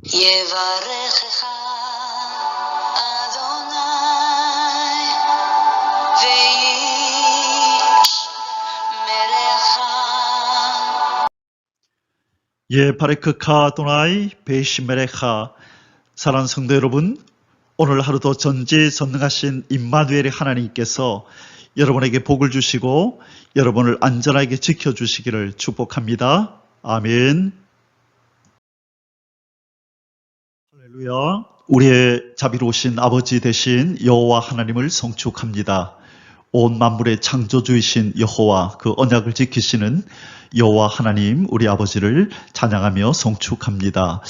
יברכך אדוני וישמרך. 바레크카 아도나이 베이시메레카. 사랑하는 성도 여러분, 오늘 하루도 전지전능하신 임마누엘의 하나님께서 여러분에게 복을 주시고 여러분을 안전하게 지켜주시기를 축복합니다. 아멘. 할렐루야. 우리의 자비로우신 아버지 되신 여호와 하나님을 송축합니다. 온 만물의 창조주이신 여호와, 그 언약을 지키시는 여호와 하나님, 우리 아버지를 찬양하며 송축합니다.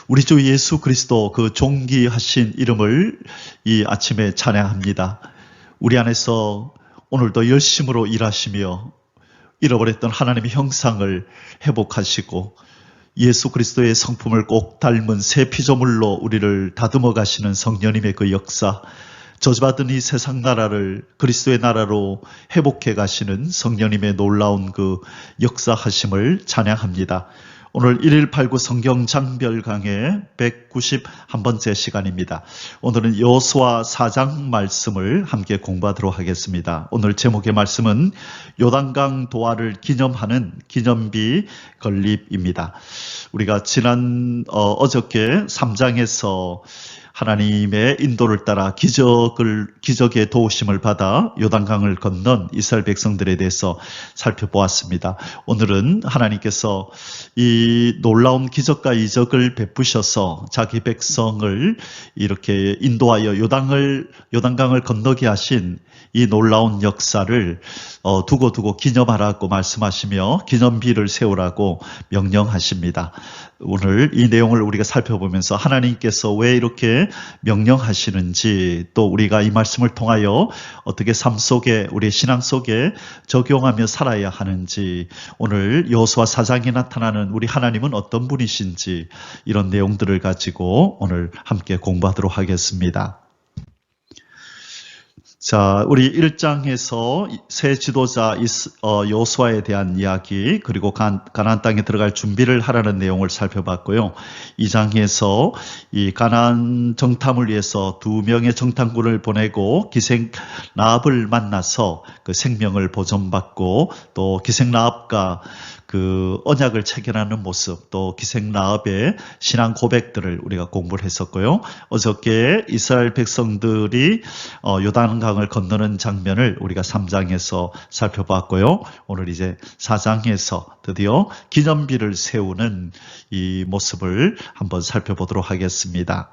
우리 주 예수 그리스도 그 존귀하신 이름을 이 아침에 찬양합니다. 우리 안에서 오늘도 열심으로 일하시며 잃어버렸던 하나님의 형상을 회복하시고 예수 그리스도의 성품을 꼭 닮은 새 피조물로 우리를 다듬어 가시는 성령님의 그 역사, 저주받은 이 세상 나라를 그리스도의 나라로 회복해 가시는 성령님의 놀라운 그 역사하심을 찬양합니다. 오늘 1189 성경 장별 강의 191번째 시간입니다. 오늘은 여호수아 4장 말씀을 함께 공부하도록 하겠습니다. 오늘 제목의 말씀은 요단강 도하를 기념하는 기념비 건립입니다. 우리가 어저께 3장에서 하나님의 인도를 따라 기적의 도우심을 받아 요단강을 건넌 이스라엘 백성들에 대해서 살펴보았습니다. 오늘은 하나님께서 이 놀라운 기적과 이적을 베푸셔서 자기 백성을 이렇게 인도하여 요단강을 건너게 하신 이 놀라운 역사를 두고두고 기념하라고 말씀하시며 기념비를 세우라고 명령하십니다. 오늘 이 내용을 우리가 살펴보면서 하나님께서 왜 이렇게 명령하시는지, 또 우리가 이 말씀을 통하여 어떻게 삶 속에, 우리의 신앙 속에 적용하며 살아야 하는지, 오늘 여호수아 4장에 나타나는 우리 하나님은 어떤 분이신지, 이런 내용들을 가지고 오늘 함께 공부하도록 하겠습니다. 자, 우리 1장에서 새 지도자 여호수아에 대한 이야기, 그리고 가나안 땅에 들어갈 준비를 하라는 내용을 살펴봤고요. 2장에서 이 가나안 정탐을 위해서 2명의 정탐꾼을 보내고 기생 라합을 만나서 그 생명을 보존받고, 또 기생 라합과 그 언약을 체결하는 모습, 또 기생 라합의 신앙 고백들을 우리가 공부를 했었고요. 어저께 이스라엘 백성들이 요단강을 건너는 장면을 우리가 3장에서 살펴봤고요. 오늘 이제 4장에서 드디어 기념비를 세우는 이 모습을 한번 살펴보도록 하겠습니다.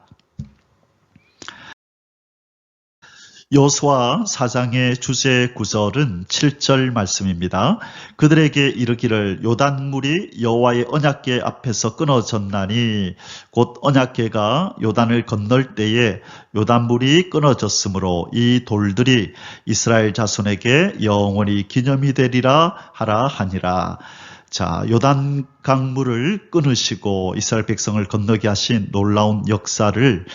여호수아 4장의 주제 구절은 7절 말씀입니다. 그들에게 이르기를 요단물이 여호와의 언약궤 앞에서 끊어졌나니 곧 언약궤가 요단을 건널 때에 요단물이 끊어졌으므로 이 돌들이 이스라엘 자손에게 영원히 기념이 되리라 하라 하니라. 자, 요단 강물을 끊으시고 이스라엘 백성을 건너게 하신 놀라운 역사를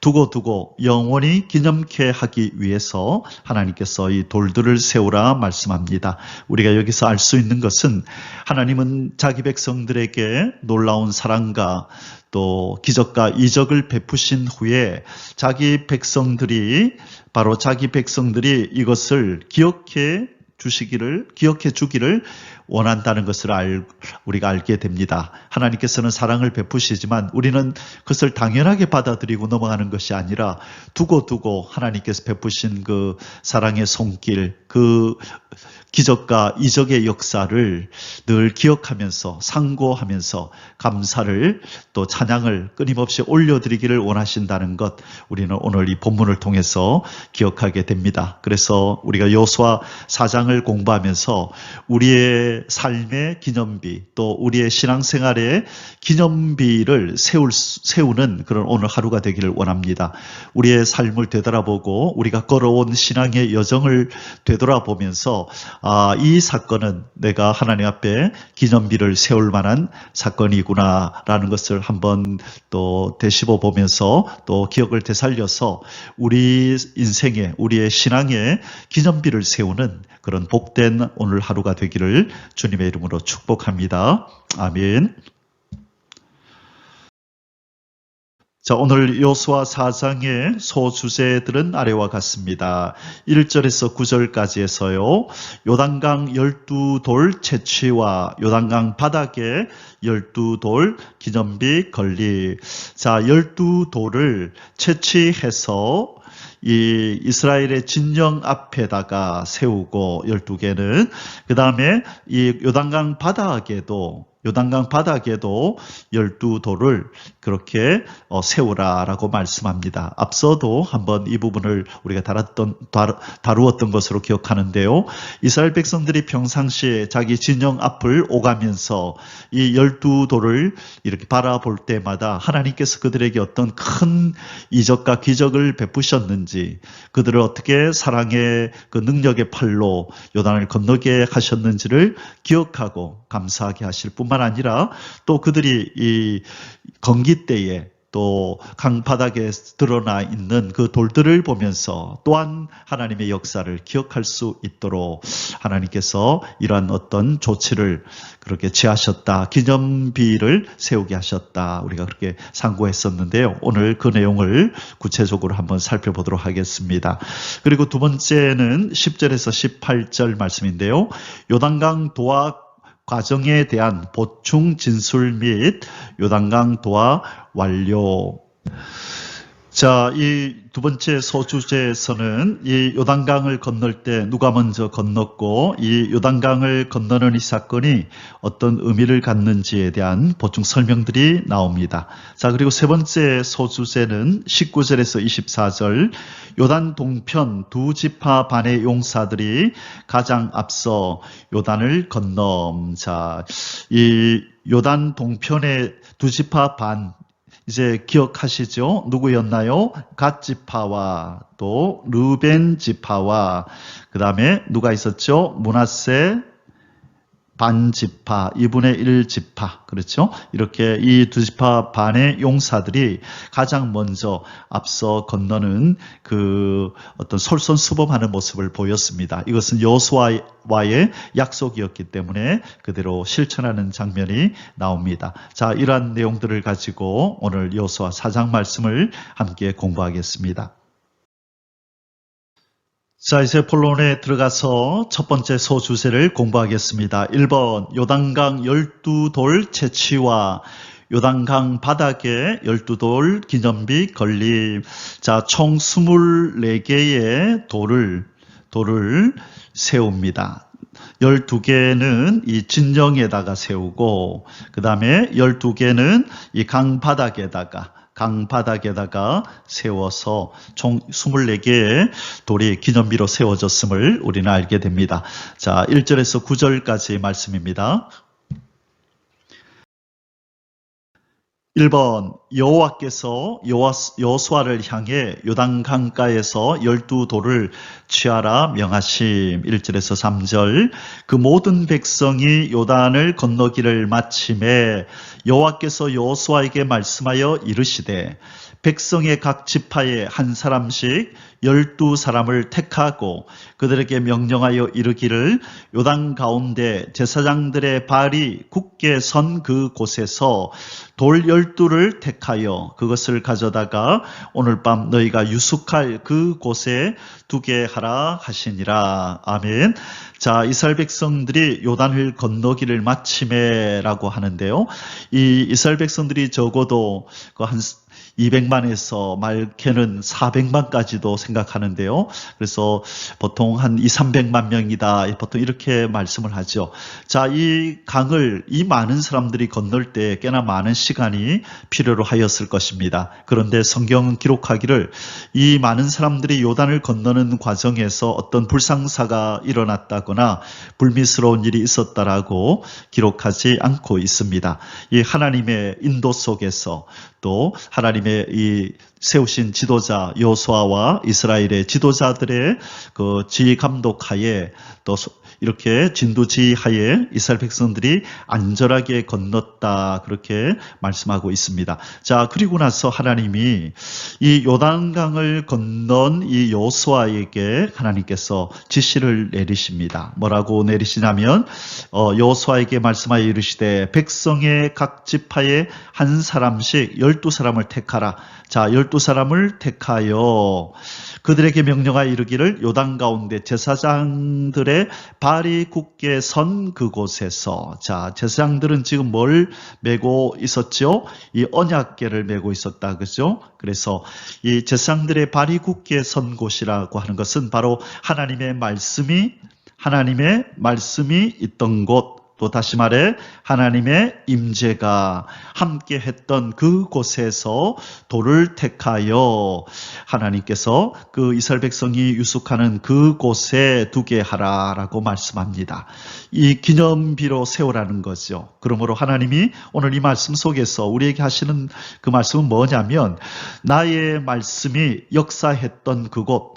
두고 영원히 기념케 하기 위해서 하나님께서 이 돌들을 세우라 말씀합니다. 우리가 여기서 알 수 있는 것은 하나님은 자기 백성들에게 놀라운 사랑과 또 기적과 이적을 베푸신 후에 자기 백성들이 이것을 기억해 주기를 원한다는 것을 우리가 알게 됩니다. 하나님께서는 사랑을 베푸시지만 우리는 그것을 당연하게 받아들이고 넘어가는 것이 아니라 두고 하나님께서 베푸신 그 사랑의 손길, 그 기적과 이적의 역사를 늘 기억하면서 상고하면서 감사를 또 찬양을 끊임없이 올려드리기를 원하신다는 것, 우리는 오늘 이 본문을 통해서 기억하게 됩니다. 그래서 우리가 여호수아 4장을 공부하면서 우리의 삶의 기념비, 또 우리의 신앙생활의 기념비를 세우는 그런 오늘 하루가 되기를 원합니다. 우리의 삶을 되돌아보고 우리가 걸어온 신앙의 여정을 되돌아보면서 이 사건은 내가 하나님 앞에 기념비를 세울 만한 사건이구나 라는 것을 한번 또 되씹어 보면서 또 기억을 되살려서 우리 인생에, 우리의 신앙에 기념비를 세우는 그런 복된 오늘 하루가 되기를 주님의 이름으로 축복합니다. 아멘. 자, 오늘 여호수아 4장의 소주제들은 아래와 같습니다. 1절에서 9절까지 해서요. 요단강 12돌 채취와 요단강 바닥에 12돌 기념비 건립. 자, 12돌을 채취해서 이 이스라엘의 진영 앞에다가 세우고 12개는 그 다음에 이 요단강 바닥에도 12돌을 그렇게 세우라라고 말씀합니다. 앞서도 한번 이 부분을 우리가 다루었던 것으로 기억하는데요. 이스라엘 백성들이 평상시에 자기 진영 앞을 오가면서 이 12돌을 이렇게 바라볼 때마다 하나님께서 그들에게 어떤 큰 이적과 기적을 베푸셨는지, 그들을 어떻게 사랑의 그 능력의 팔로 요단을 건너게 하셨는지를 기억하고 감사하게 하실 뿐만 아니라 또 그들이 이 건기 때에 또 강바닥에 드러나 있는 그 돌들을 보면서 또한 하나님의 역사를 기억할 수 있도록 하나님께서 이러한 어떤 조치를 그렇게 취하셨다. 기념비를 세우게 하셨다. 우리가 그렇게 상고했었는데요. 오늘 그 내용을 구체적으로 한번 살펴보도록 하겠습니다. 그리고 두 번째는 10절에서 18절 말씀인데요. 요단강 도하 과정에 대한 보충 진술 및 요단강 도하 완료. 자, 이 두 번째 소주제에서는 이 요단강을 건널 때 누가 먼저 건넜고 이 요단강을 건너는 이 사건이 어떤 의미를 갖는지에 대한 보충 설명들이 나옵니다. 자, 그리고 세 번째 소주제는 19절에서 24절 요단 동편 두 지파 반의 용사들이 가장 앞서 요단을 건넘. 자, 이 요단 동편의 두 지파 반 이제 기억하시죠? 누구였나요? 갓 지파와 또 르벤 지파와 그 다음에 누가 있었죠? 므낫세 반 지파, 2분의 1 지파, 그렇죠? 이렇게 이 두 지파 반의 용사들이 가장 먼저 앞서 건너는 그 어떤 솔선수범하는 모습을 보였습니다. 이것은 여호수아와의 약속이었기 때문에 그대로 실천하는 장면이 나옵니다. 자, 이러한 내용들을 가지고 오늘 여호수아 4장 말씀을 함께 공부하겠습니다. 자, 이제 본론에 들어가서 첫 번째 소주제를 공부하겠습니다. 1번 요단강 12돌 채취와 요단강 바닥에 12돌 기념비 건립. 자, 총 24개의 돌을 세웁니다. 12개는 이 진영에다가 세우고 그 다음에 12개는 이 강바닥에다가 세워서 총 24개의 돌이 기념비로 세워졌음을 우리는 알게 됩니다. 자, 1절에서 9절까지 말씀입니다. 1번 여호와께서 여호수아를 향해 요단 강가에서 12돌을 취하라 명하심. 1절에서 3절 그 모든 백성이 요단을 건너기를 마침에 여호와께서 여호수아에게 말씀하여 이르시되 백성의 각 지파에 한 사람씩 12사람을 택하고 그들에게 명령하여 이르기를 요단 가운데 제사장들의 발이 굳게 선 그 곳에서 돌 12를 택하여 그것을 가져다가 오늘 밤 너희가 유숙할 그 곳에 두게 하라 하시니라. 아멘. 자, 이스라엘 백성들이 요단을 건너기를 마침에라고 하는데요. 이 이스라엘 백성들이 적어도 한 200만에서 많게는 400만까지도 생각하는데요. 그래서 보통 한 200~300만 명이다. 보통 이렇게 말씀을 하죠. 자, 이 강을 이 많은 사람들이 건널 때 꽤나 많은 시간이 필요로 하였을 것입니다. 그런데 성경은 기록하기를 이 많은 사람들이 요단을 건너는 과정에서 어떤 불상사가 일어났다거나 불미스러운 일이 있었다라고 기록하지 않고 있습니다. 이 하나님의 인도 속에서 또 하나님의 이 세우신 지도자 여호수아와 이스라엘의 지도자들의 그 지휘 감독하에 또 이렇게 진두지휘하에 이스라엘 백성들이 안전하게 건넜다 그렇게 말씀하고 있습니다. 자, 그리고 나서 하나님이 이 요단강을 건넌 이 여호수아에게 하나님께서 지시를 내리십니다. 뭐라고 내리시냐면 여호수아에게 말씀하여 이르시되 백성의 각 지파에 한 사람씩 12사람을 택하라. 택하라. 자, 12사람을 택하여 그들에게 명령하여 이르기를 요단 가운데 제사장들의 발이 굳게 선 그곳에서. 자, 제사장들은 지금 뭘 메고 있었죠? 이 언약궤를 메고 있었다. 그죠? 그래서 이 제사장들의 발이 굳게 선 곳이라고 하는 것은 바로 하나님의 말씀이 있던 곳, 또 다시 말해 하나님의 임재가 함께 했던 그곳에서 돌을 택하여 하나님께서 그 이스라엘 백성이 유숙하는 그곳에 두게 하라라고 말씀합니다. 이 기념비로 세우라는 거죠. 그러므로 하나님이 오늘 이 말씀 속에서 우리에게 하시는 그 말씀은 뭐냐면, 나의 말씀이 역사했던 그곳,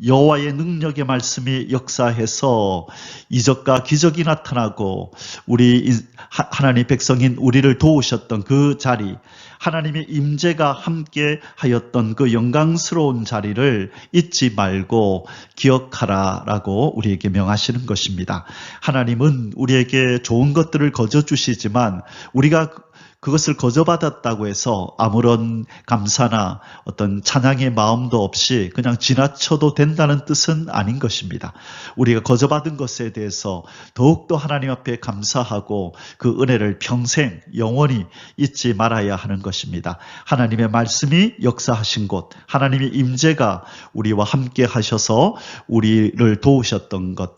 여호와의 능력의 말씀이 역사해서 이적과 기적이 나타나고 우리 하나님 백성인 우리를 도우셨던 그 자리, 하나님의 임재가 함께 하였던 그 영광스러운 자리를 잊지 말고 기억하라라고 우리에게 명하시는 것입니다. 하나님은 우리에게 좋은 것들을 거저 주시지만 우리가 그것을 거저받았다고 해서 아무런 감사나 어떤 찬양의 마음도 없이 그냥 지나쳐도 된다는 뜻은 아닌 것입니다. 우리가 거저받은 것에 대해서 더욱더 하나님 앞에 감사하고 그 은혜를 평생 영원히 잊지 말아야 하는 것입니다. 하나님의 말씀이 역사하신 곳, 하나님의 임재가 우리와 함께 하셔서 우리를 도우셨던 것,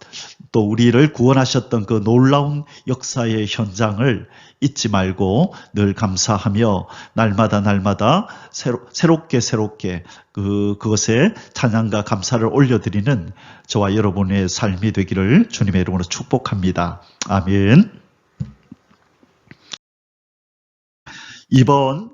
또 우리를 구원하셨던 그 놀라운 역사의 현장을 잊지 말고 늘 감사하며 날마다 새롭게 그것에 찬양과 감사를 올려드리는 저와 여러분의 삶이 되기를 주님의 이름으로 축복합니다. 아멘. 이번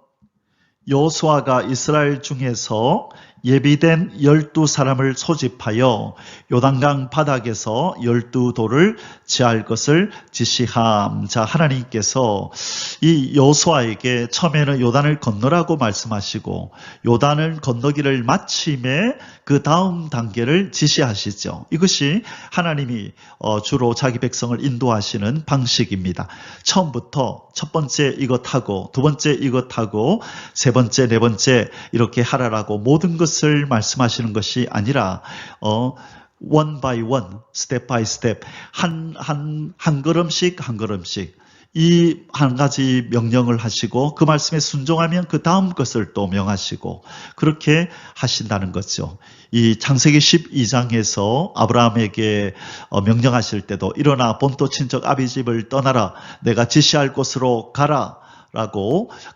여호수아가 이스라엘 중에서 예비된 12사람을 소집하여 요단강 바닥에서 12돌을 지할 것을 지시함. 자, 하나님께서 이 여호수아에게 처음에는 요단을 건너라고 말씀하시고 요단을 건너기를 마침에 그 다음 단계를 지시하시죠. 이것이 하나님이 주로 자기 백성을 인도하시는 방식입니다. 처음부터 첫 번째 이것하고 두 번째 이것하고 세 번째 네 번째 이렇게 하라라고 모든 것을 말씀하시는 것이 아니라 one by one, step by step, 한 걸음씩 한 걸음씩 이 한 가지 명령을 하시고 그 말씀에 순종하면 그 다음 것을 또 명하시고 그렇게 하신다는 거죠. 이 창세기 12장에서 아브라함에게 명령하실 때도 일어나 본토 친척 아비 집을 떠나라, 내가 지시할 곳으로 가라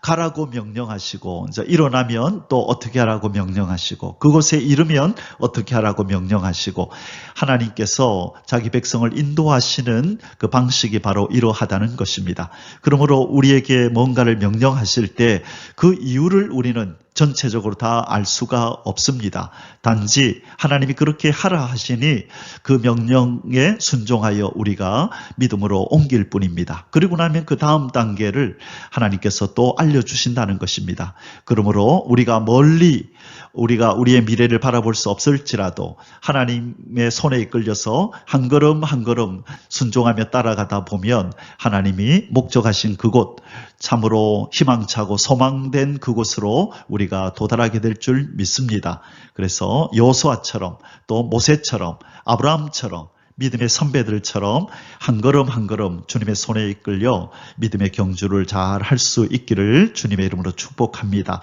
가라고 명령하시고, 이제 일어나면 또 어떻게 하라고 명령하시고, 그곳에 이르면 어떻게 하라고 명령하시고, 하나님께서 자기 백성을 인도하시는 그 방식이 바로 이러하다는 것입니다. 그러므로 우리에게 뭔가를 명령하실 때 그 이유를 우리는 전체적으로 다 알 수가 없습니다. 단지 하나님이 그렇게 하라 하시니 그 명령에 순종하여 우리가 믿음으로 옮길 뿐입니다. 그리고 나면 그 다음 단계를 하나님께서 또 알려주신다는 것입니다. 그러므로 우리가 우리의 미래를 바라볼 수 없을지라도 하나님의 손에 이끌려서 한 걸음 한 걸음 순종하며 따라가다 보면 하나님이 목적하신 그곳, 참으로 희망차고 소망된 그곳으로 우리가 도달하게 될 줄 믿습니다. 그래서 여호수아처럼 또 모세처럼 아브라함처럼 믿음의 선배들처럼 한 걸음 한 걸음 주님의 손에 이끌려 믿음의 경주를 잘 할 수 있기를 주님의 이름으로 축복합니다.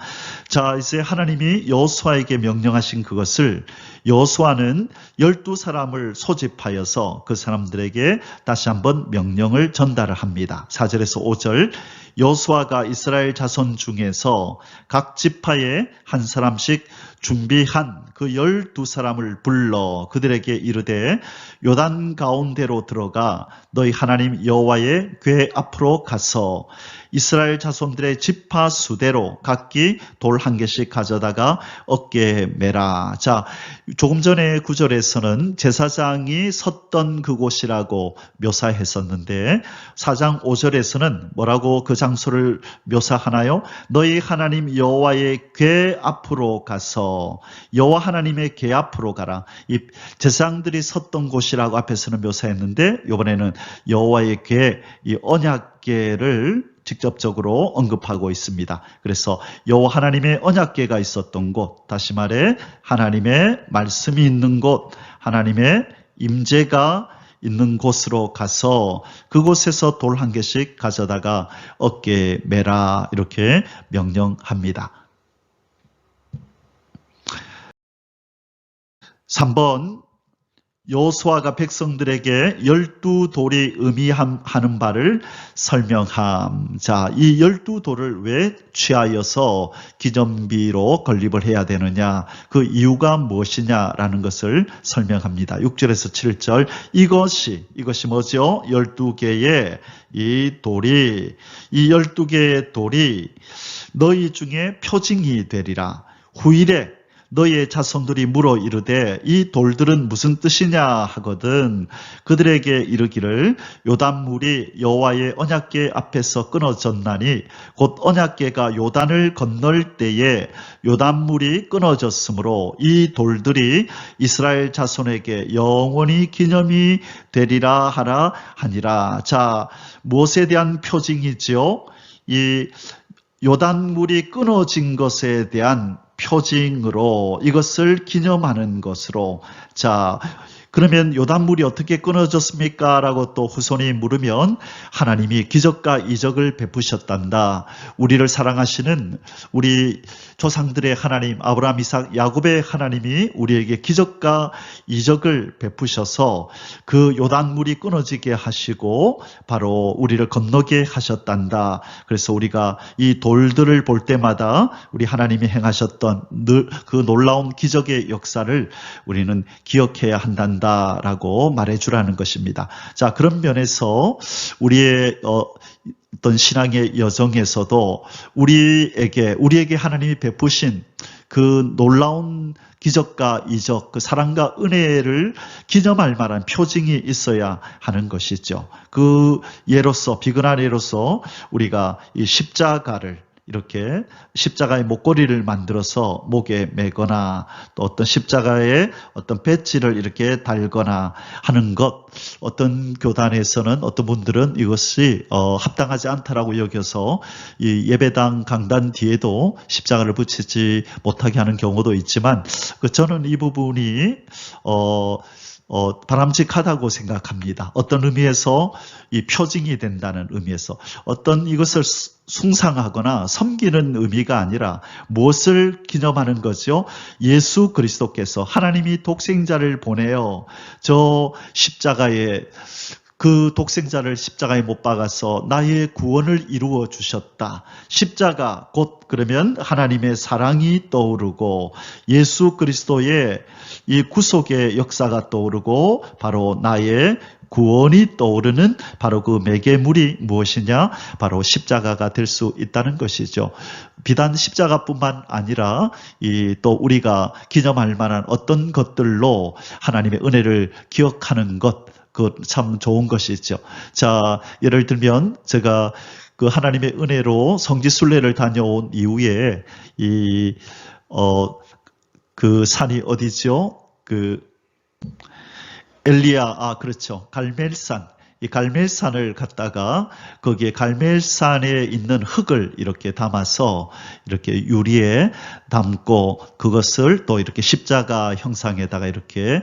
자, 이제 하나님이 여호수아에게 명령하신 그것을 여호수아는 12사람을 소집하여서 그 사람들에게 다시 한번 명령을 전달을 합니다. 4절에서 5절, 여호수아가 이스라엘 자손 중에서 각 지파에 한 사람씩 준비한 그 12사람을 불러 그들에게 이르되 요단 가운데로 들어가 너희 하나님 여호와의 궤 앞으로 가서 이스라엘 자손들의 지파 수대로 각기 돌 한 개씩 가져다가 어깨에 매라. 자, 조금 전에 구절에서는 제사장이 섰던 그곳이라고 묘사했었는데 4장 5절에서는 뭐라고 그 장소를 묘사하나요? 너희 하나님 여호와의 궤 앞으로 가서, 여호와 하나님의 궤 앞으로 가라. 이 제사장들이 섰던 곳이라고 앞에서는 묘사했는데 이번에는 여호와의 궤, 이 언약궤를 직접적으로 언급하고 있습니다. 그래서 여호와 하나님의 언약궤가 있었던 곳, 다시 말해 하나님의 말씀이 있는 곳, 하나님의 임재가 있는 곳으로 가서 그곳에서 돌 한 개씩 가져다가 어깨에 매라 이렇게 명령합니다. 3번, 여호수아가 백성들에게 12돌이 의미하는 바를 설명함. 자, 이 12돌을 왜 취하여서 기념비로 건립을 해야 되느냐, 그 이유가 무엇이냐라는 것을 설명합니다. 6절에서 7절, 이것이 뭐죠? 12개의 이 12개의 돌이 너희 중에 표징이 되리라. 후일에 너희의 자손들이 물어 이르되 이 돌들은 무슨 뜻이냐 하거든 그들에게 이르기를 요단물이 여호와의 언약궤 앞에서 끊어졌나니 곧 언약궤가 요단을 건널 때에 요단물이 끊어졌으므로 이 돌들이 이스라엘 자손에게 영원히 기념이 되리라 하라 하니라. 자, 무엇에 대한 표징이지요? 이 요단물이 끊어진 것에 대한 표징으로 이것을 기념하는 것으로. 자, 그러면 요단물이 어떻게 끊어졌습니까? 라고 또 후손이 물으면 하나님이 기적과 이적을 베푸셨단다. 우리를 사랑하시는 우리 조상들의 하나님 아브라함, 이삭, 야곱의 하나님이 우리에게 기적과 이적을 베푸셔서 그 요단물이 끊어지게 하시고 바로 우리를 건너게 하셨단다. 그래서 우리가 이 돌들을 볼 때마다 우리 하나님이 행하셨던 그 놀라운 기적의 역사를 우리는 기억해야 한단다 라고 말해주라는 것입니다. 자, 그런 면에서 우리의 어떤 신앙의 여정에서도 우리에게 하나님이 베푸신 그 놀라운 기적과 이적, 그 사랑과 은혜를 기념할 만한 표징이 있어야 하는 것이죠. 그 예로서, 비근한 예로서 우리가 이 십자가를 이렇게 십자가의 목걸이를 만들어서 목에 매거나 또 어떤 십자가의 어떤 배지를 이렇게 달거나 하는 것, 어떤 교단에서는 어떤 분들은 이것이 합당하지 않다라고 여겨서 이 예배당 강단 뒤에도 십자가를 붙이지 못하게 하는 경우도 있지만 저는 이 부분이 바람직하다고 생각합니다. 어떤 의미에서 이 표징이 된다는 의미에서 어떤 이것을 숭상하거나 섬기는 의미가 아니라 무엇을 기념하는 거죠? 예수 그리스도께서 하나님이 독생자를 보내어 저 십자가에 그 독생자를 십자가에 못 박아서 나의 구원을 이루어 주셨다. 십자가 곧 그러면 하나님의 사랑이 떠오르고 예수 그리스도의 이 구속의 역사가 떠오르고 바로 나의 구원이 떠오르는 바로 그 매개물이 무엇이냐? 바로 십자가가 될 수 있다는 것이죠. 비단 십자가뿐만 아니라 또 우리가 기념할 만한 어떤 것들로 하나님의 은혜를 기억하는 것, 그 참 좋은 것이죠. 자, 예를 들면 제가 그 하나님의 은혜로 성지순례를 다녀온 이후에 그 산이 어디죠? 그렇죠. 갈멜산. 이 갈멜산을 갔다가 거기에 갈멜산에 있는 흙을 이렇게 담아서 이렇게 유리에 담고 그것을 또 이렇게 십자가 형상에다가 이렇게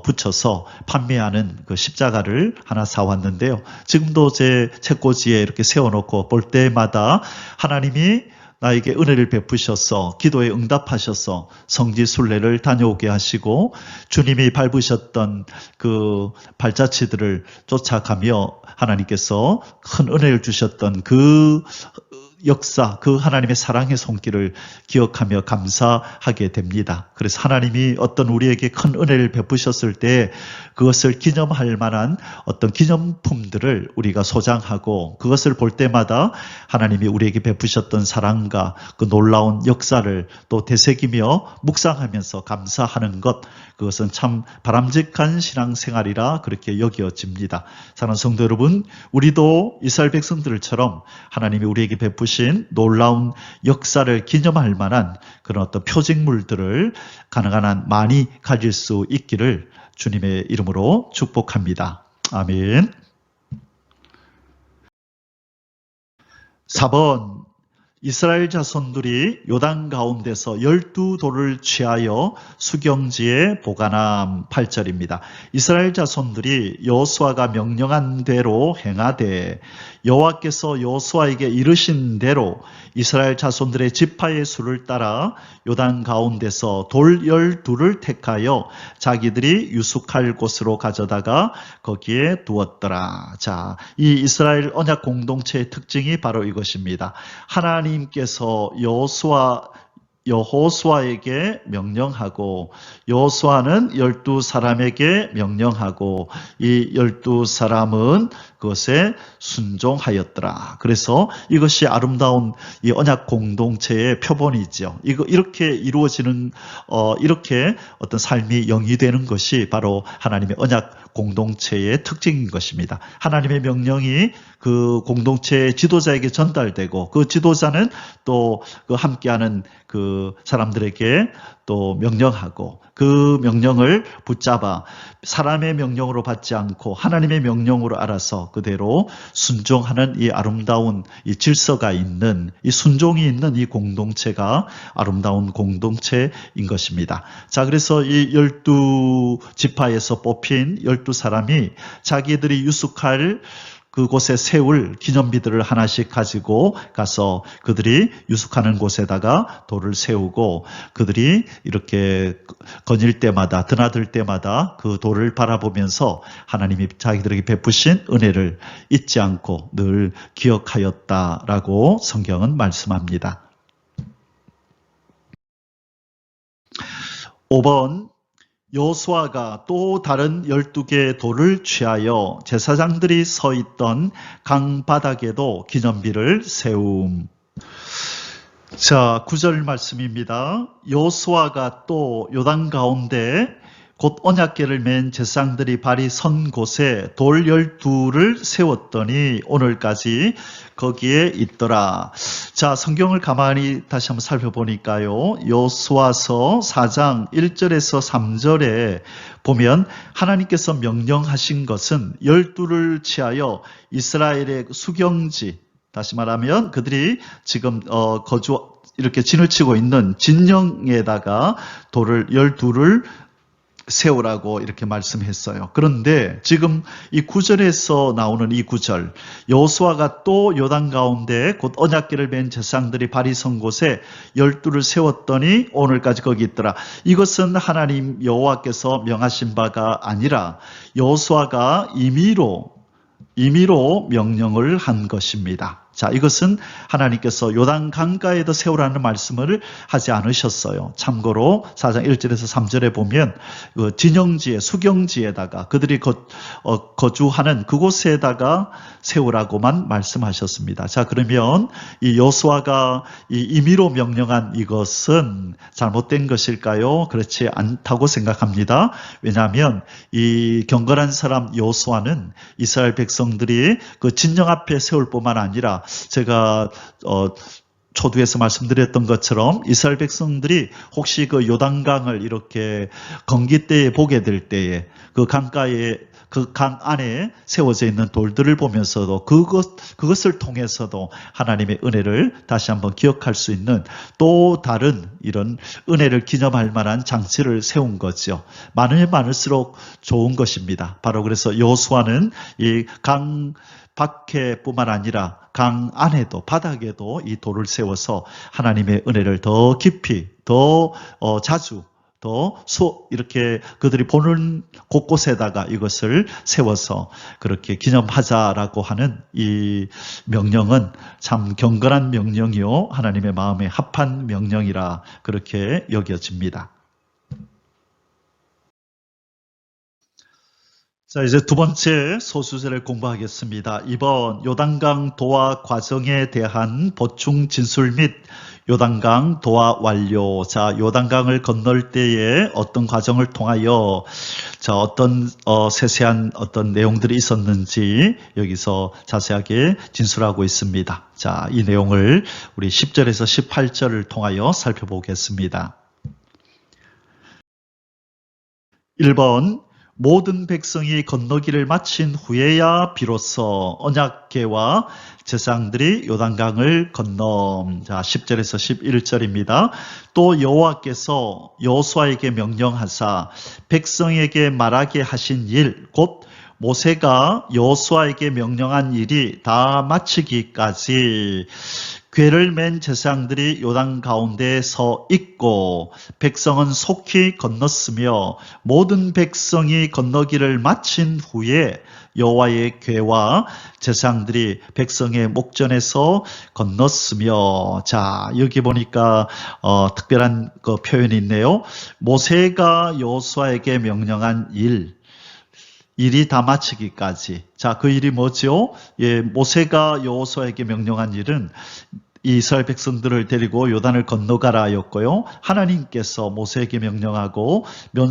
붙여서 판매하는 그 십자가를 하나 사왔는데요. 지금도 제 책꽂이에 이렇게 세워놓고 볼 때마다 하나님이 나에게 은혜를 베푸셔서 기도에 응답하셔서 성지순례를 다녀오게 하시고 주님이 밟으셨던 그 발자취들을 쫓아가며 하나님께서 큰 은혜를 주셨던 그 역사, 그 하나님의 사랑의 손길을 기억하며 감사하게 됩니다. 그래서 하나님이 어떤 우리에게 큰 은혜를 베푸셨을 때 그것을 기념할 만한 어떤 기념품들을 우리가 소장하고 그것을 볼 때마다 하나님이 우리에게 베푸셨던 사랑과 그 놀라운 역사를 또 되새기며 묵상하면서 감사하는 것, 그것은 참 바람직한 신앙생활이라 그렇게 여겨집니다. 사랑하는 성도 여러분, 우리도 이스라엘 백성들처럼 하나님이 우리에게 베푸신 놀라운 역사를 기념할 만한 그런 어떤 표징물들을 가능한 한 많이 가질 수 있기를 주님의 이름으로 축복합니다. 아멘. 4번 이스라엘 자손들이 요단 가운데서 12돌을 취하여 수경지에 보관함. 8절입니다. 이스라엘 자손들이 여호수아가 명령한 대로 행하되 여호와께서 여호수아에게 이르신 대로 이스라엘 자손들의 지파의 수를 따라 요단 가운데서 돌 12를 택하여 자기들이 유숙할 곳으로 가져다가 거기에 두었더라. 자, 이 이스라엘 언약 공동체의 특징이 바로 이것입니다. 하나님께서 여호수아에게 명령하고 여호수아는 12사람에게 명령하고 이 12사람은 그것에 순종하였더라. 그래서 이것이 아름다운 이 언약 공동체의 표본이죠. 이렇게 이루어지는 이렇게 어떤 삶이 영위되는 것이 바로 하나님의 언약 공동체의 특징인 것입니다. 하나님의 명령이 그 공동체의 지도자에게 전달되고 그 지도자는 또 그 함께하는 그 사람들에게 또 명령하고 그 명령을 붙잡아 사람의 명령으로 받지 않고 하나님의 명령으로 알아서 그대로 순종하는 이 아름다운 이 질서가 있는 이 순종이 있는 이 공동체가 아름다운 공동체인 것입니다. 자, 그래서 이 12지파에서 뽑힌 12사람이 자기들이 유숙할 그곳에 세울 기념비들을 하나씩 가지고 가서 그들이 유숙하는 곳에다가 돌을 세우고 그들이 이렇게 거닐 때마다 드나들 때마다 그 돌을 바라보면서 하나님이 자기들에게 베푸신 은혜를 잊지 않고 늘 기억하였다라고 성경은 말씀합니다. 5번 여호수아가 또 다른 12개의 돌을 취하여 제사장들이 서 있던 강 바닥에도 기념비를 세움. 자, 9절 말씀입니다. 여호수아가 또 요단 가운데 곧 언약궤를 맨 제사장들이 발이 선 곳에 돌 12를 세웠더니 오늘까지 거기에 있더라. 자, 성경을 가만히 다시 한번 살펴보니까요. 여호수아서 4장 1절에서 3절에 보면 하나님께서 명령하신 것은 12를 취하여 이스라엘의 수경지, 다시 말하면 그들이 지금 이렇게 진을 치고 있는 진영에다가 돌을 12를 세우라고 이렇게 말씀했어요. 그런데 지금 이 9절에서 나오는 이 9절, 여호수아가 또 요단 가운데 곧 언약궤를 맨 제사장들이 발이 선 곳에 12를 세웠더니 오늘까지 거기 있더라. 이것은 하나님 여호와께서 명하신 바가 아니라 여호수아가 임의로 명령을 한 것입니다. 자, 이것은 하나님께서 요단 강가에도 세우라는 말씀을 하지 않으셨어요. 참고로 4장 1절에서 3절에 보면 그 진영지에 수경지에다가 그들이 거주하는 그곳에다가 세우라고만 말씀하셨습니다. 자, 그러면 이 여호수아가 이 임의로 명령한 이것은 잘못된 것일까요? 그렇지 않다고 생각합니다. 왜냐하면 이 경건한 사람 여호수아는 이스라엘 백성들이 그 진영 앞에 세울 뿐만 아니라 제가 초두에서 말씀드렸던 것처럼 이스라엘 백성들이 혹시 그 요단강을 이렇게 건기 때에 보게 될 때에 그 강가에 그 강 안에 세워져 있는 돌들을 보면서도 그것을 통해서도 하나님의 은혜를 다시 한번 기억할 수 있는 또 다른 이런 은혜를 기념할 만한 장치를 세운 거죠. 많으면 많을수록 좋은 것입니다. 바로 그래서 여호수아는 이 강 밖에뿐만 아니라 강 안에도 바닥에도 이 돌을 세워서 하나님의 은혜를 더 깊이 더 자주 이렇게 그들이 보는 곳곳에다가 이것을 세워서 그렇게 기념하자라고 하는 이 명령은 참 경건한 명령이요 하나님의 마음에 합한 명령이라 그렇게 여겨집니다. 자, 이제 두 번째 소수제를 공부하겠습니다. 이번 요단강 도화 과정에 대한 보충 진술 및 요단강 도화 완료. 자, 요단강을 건널 때에 어떤 과정을 통하여 어떤 세세한 어떤 내용들이 있었는지 여기서 자세하게 진술하고 있습니다. 자, 이 내용을 우리 10절에서 18절을 통하여 살펴보겠습니다. 1번 모든 백성이 건너기를 마친 후에야 비로소 언약궤와 제사장들이 요단강을 건넘. 자, 10절에서 11절입니다. 또 여호와께서 여호수아에게 명령하사 백성에게 말하게 하신 일, 곧 모세가 여호수아에게 명령한 일이 다 마치기까지 궤를 맨 제사장들이 요단 가운데 서 있고 백성은 속히 건넜으며 모든 백성이 건너기를 마친 후에 여호와의 궤와 제사장들이 백성의 목전에서 건넜으며. 자, 여기 보니까 특별한 그 표현이 있네요. 모세가 여호수아에게 명령한 일이 다 마치기까지. 자, 그 일이 뭐죠? 예, 모세가 여호수아에게 명령한 일은 이스라엘 백성들을 데리고 요단을 건너가라였고요. 하나님께서 모세에게 명령하고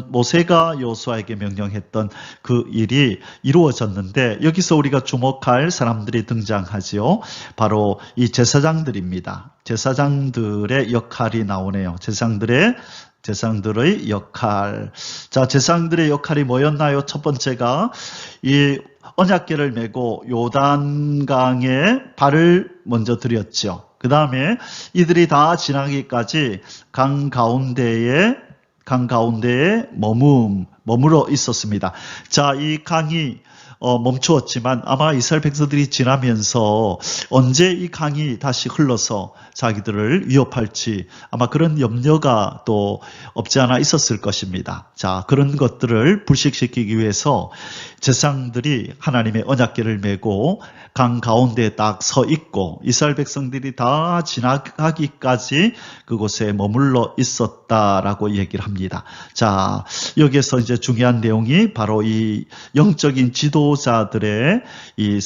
모세가 여호수아에게 명령했던 그 일이 이루어졌는데, 여기서 우리가 주목할 사람들이 등장하지요. 바로 이 제사장들입니다. 제사장들의 역할이 나오네요. 제사장들의 역할. 자, 제사장들의 역할이 뭐였나요? 첫 번째가 이 언약궤를 메고 요단강에 발을 먼저 들였죠. 그 다음에 이들이 다 지나기까지 강 가운데에 머물러 있었습니다. 자, 이 강이 멈추었지만 아마 이스라엘 백성들이 지나면서 언제 이 강이 다시 흘러서 자기들을 위협할지 아마 그런 염려가 또 없지 않아 있었을 것입니다. 자, 그런 것들을 불식시키기 위해서 제사장들이 하나님의 언약궤를 메고 강 가운데에 딱 서 있고 이스라엘 백성들이 다 지나가기까지 그곳에 머물러 있었다라고 얘기를 합니다. 자, 여기에서 이제 중요한 내용이 바로 이 영적인 지도자들의 이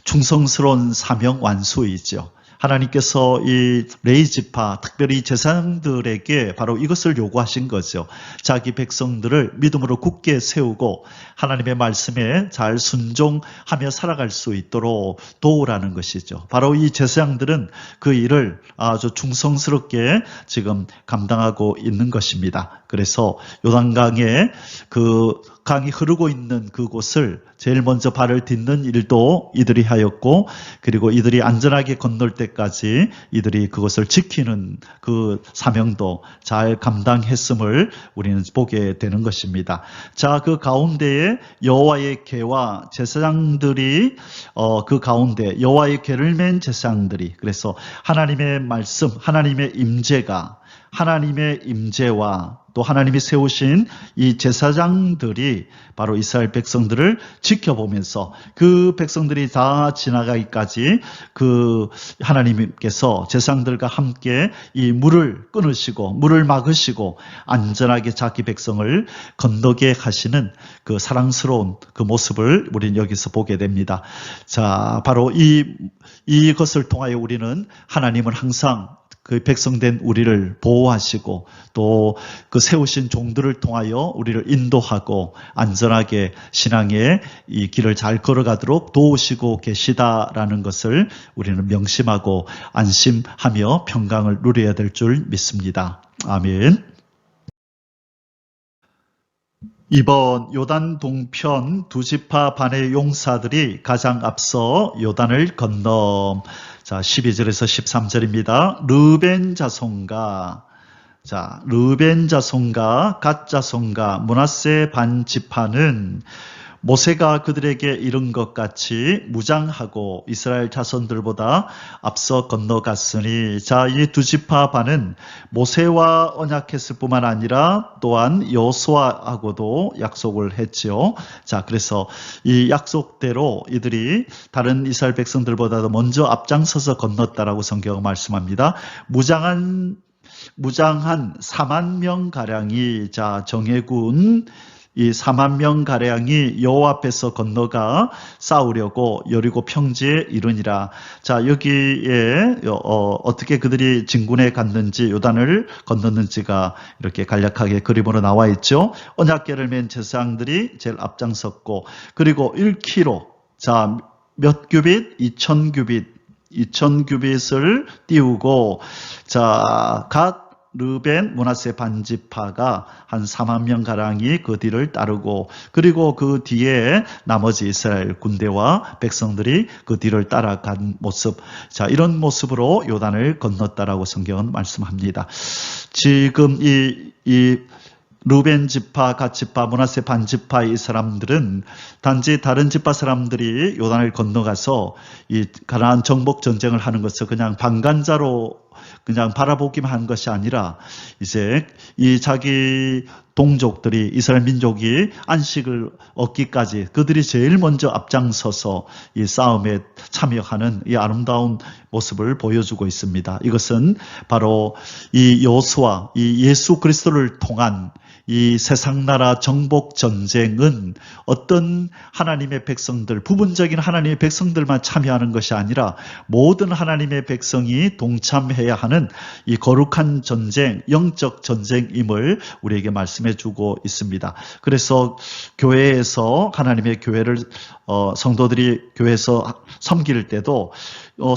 충성스러운 사명 완수이죠. 하나님께서 이 레위 지파, 특별히 제사장들에게 바로 이것을 요구하신 거죠. 자기 백성들을 믿음으로 굳게 세우고 하나님의 말씀에 잘 순종하며 살아갈 수 있도록 도우라는 것이죠. 바로 이 제사장들은 그 일을 아주 충성스럽게 지금 감당하고 있는 것입니다. 그래서 요단강에 그 강이 흐르고 있는 그곳을 제일 먼저 발을 딛는 일도 이들이 하였고, 그리고 이들이 안전하게 건널 때까지 이들이 그것을 지키는 그 사명도 잘 감당했음을 우리는 보게 되는 것입니다. 자, 그 가운데에 여호와의 궤와 제사장들이 그 가운데 여호와의 궤를 맨 제사장들이, 그래서 하나님의 말씀, 하나님의 임재와 또 하나님이 세우신 이 제사장들이 바로 이스라엘 백성들을 지켜보면서 그 백성들이 다 지나가기까지 그 하나님께서 제사장들과 함께 이 물을 끊으시고 물을 막으시고 안전하게 자기 백성을 건너게 하시는 그 사랑스러운 그 모습을 우리는 여기서 보게 됩니다. 자, 바로 이것을 통하여 우리는 하나님은 항상 그 백성된 우리를 보호하시고 또 그 세우신 종들을 통하여 우리를 인도하고 안전하게 신앙의 이 길을 잘 걸어가도록 도우시고 계시다라는 것을 우리는 명심하고 안심하며 평강을 누려야 될 줄 믿습니다. 아멘. 이번 요단 동편 두 지파 반의 용사들이 가장 앞서 요단을 건너. 자, 12절에서 13절입니다. 르벤 자손과 갓 자손과 므낫세 반 지파는 모세가 그들에게 이른 것 같이 무장하고 이스라엘 자손들보다 앞서 건너갔으니, 자, 이 두 지파 반은 모세와 언약했을 뿐만 아니라 또한 여호수아하고도 약속을 했지요. 자, 그래서 이 약속대로 이들이 다른 이스라엘 백성들보다도 먼저 앞장서서 건넜다라고 성경은 말씀합니다. 무장한 4만 명 가량이, 자, 정예군 이 4만 명 가량이 여호와 앞에서 건너가 싸우려고 여리고 평지에 이르니라. 자, 여기에 어떻게 그들이 진군에 갔는지, 요단을 건넜는지가 이렇게 간략하게 그림으로 나와 있죠. 언약궤를 맨 제사장들이 제일 앞장섰고, 그리고 1km, 자, 몇 규빗? 2,000규빗을 띄우고, 자, 갓 르벤, 므낫세 반지파가 한 4만 명 가량이 그 뒤를 따르고, 그리고 그 뒤에 나머지 이스라엘 군대와 백성들이 그 뒤를 따라간 모습. 자, 이런 모습으로 요단을 건넜다라고 성경은 말씀합니다. 지금 이 루벤 지파, 갓 지파, 므낫세 반지파 이 사람들은 단지 다른 지파 사람들이 요단을 건너가서 이 가나안 정복 전쟁을 하는 것을 그냥 방관자로 그냥 바라보기만 한 것이 아니라 이제 이 자기 동족들이 이스라엘 민족이 안식을 얻기까지 그들이 제일 먼저 앞장서서 이 싸움에 참여하는 이 아름다운 모습을 보여주고 있습니다. 이것은 바로 이 여호수아, 이 예수 그리스도를 통한 이 세상 나라 정복 전쟁은 어떤 하나님의 백성들, 부분적인 하나님의 백성들만 참여하는 것이 아니라 모든 하나님의 백성이 동참해야 하는 이 거룩한 전쟁, 영적 전쟁임을 우리에게 말씀해 주고 있습니다. 그래서 교회에서 하나님의 교회를 성도들이 교회에서 섬길 때도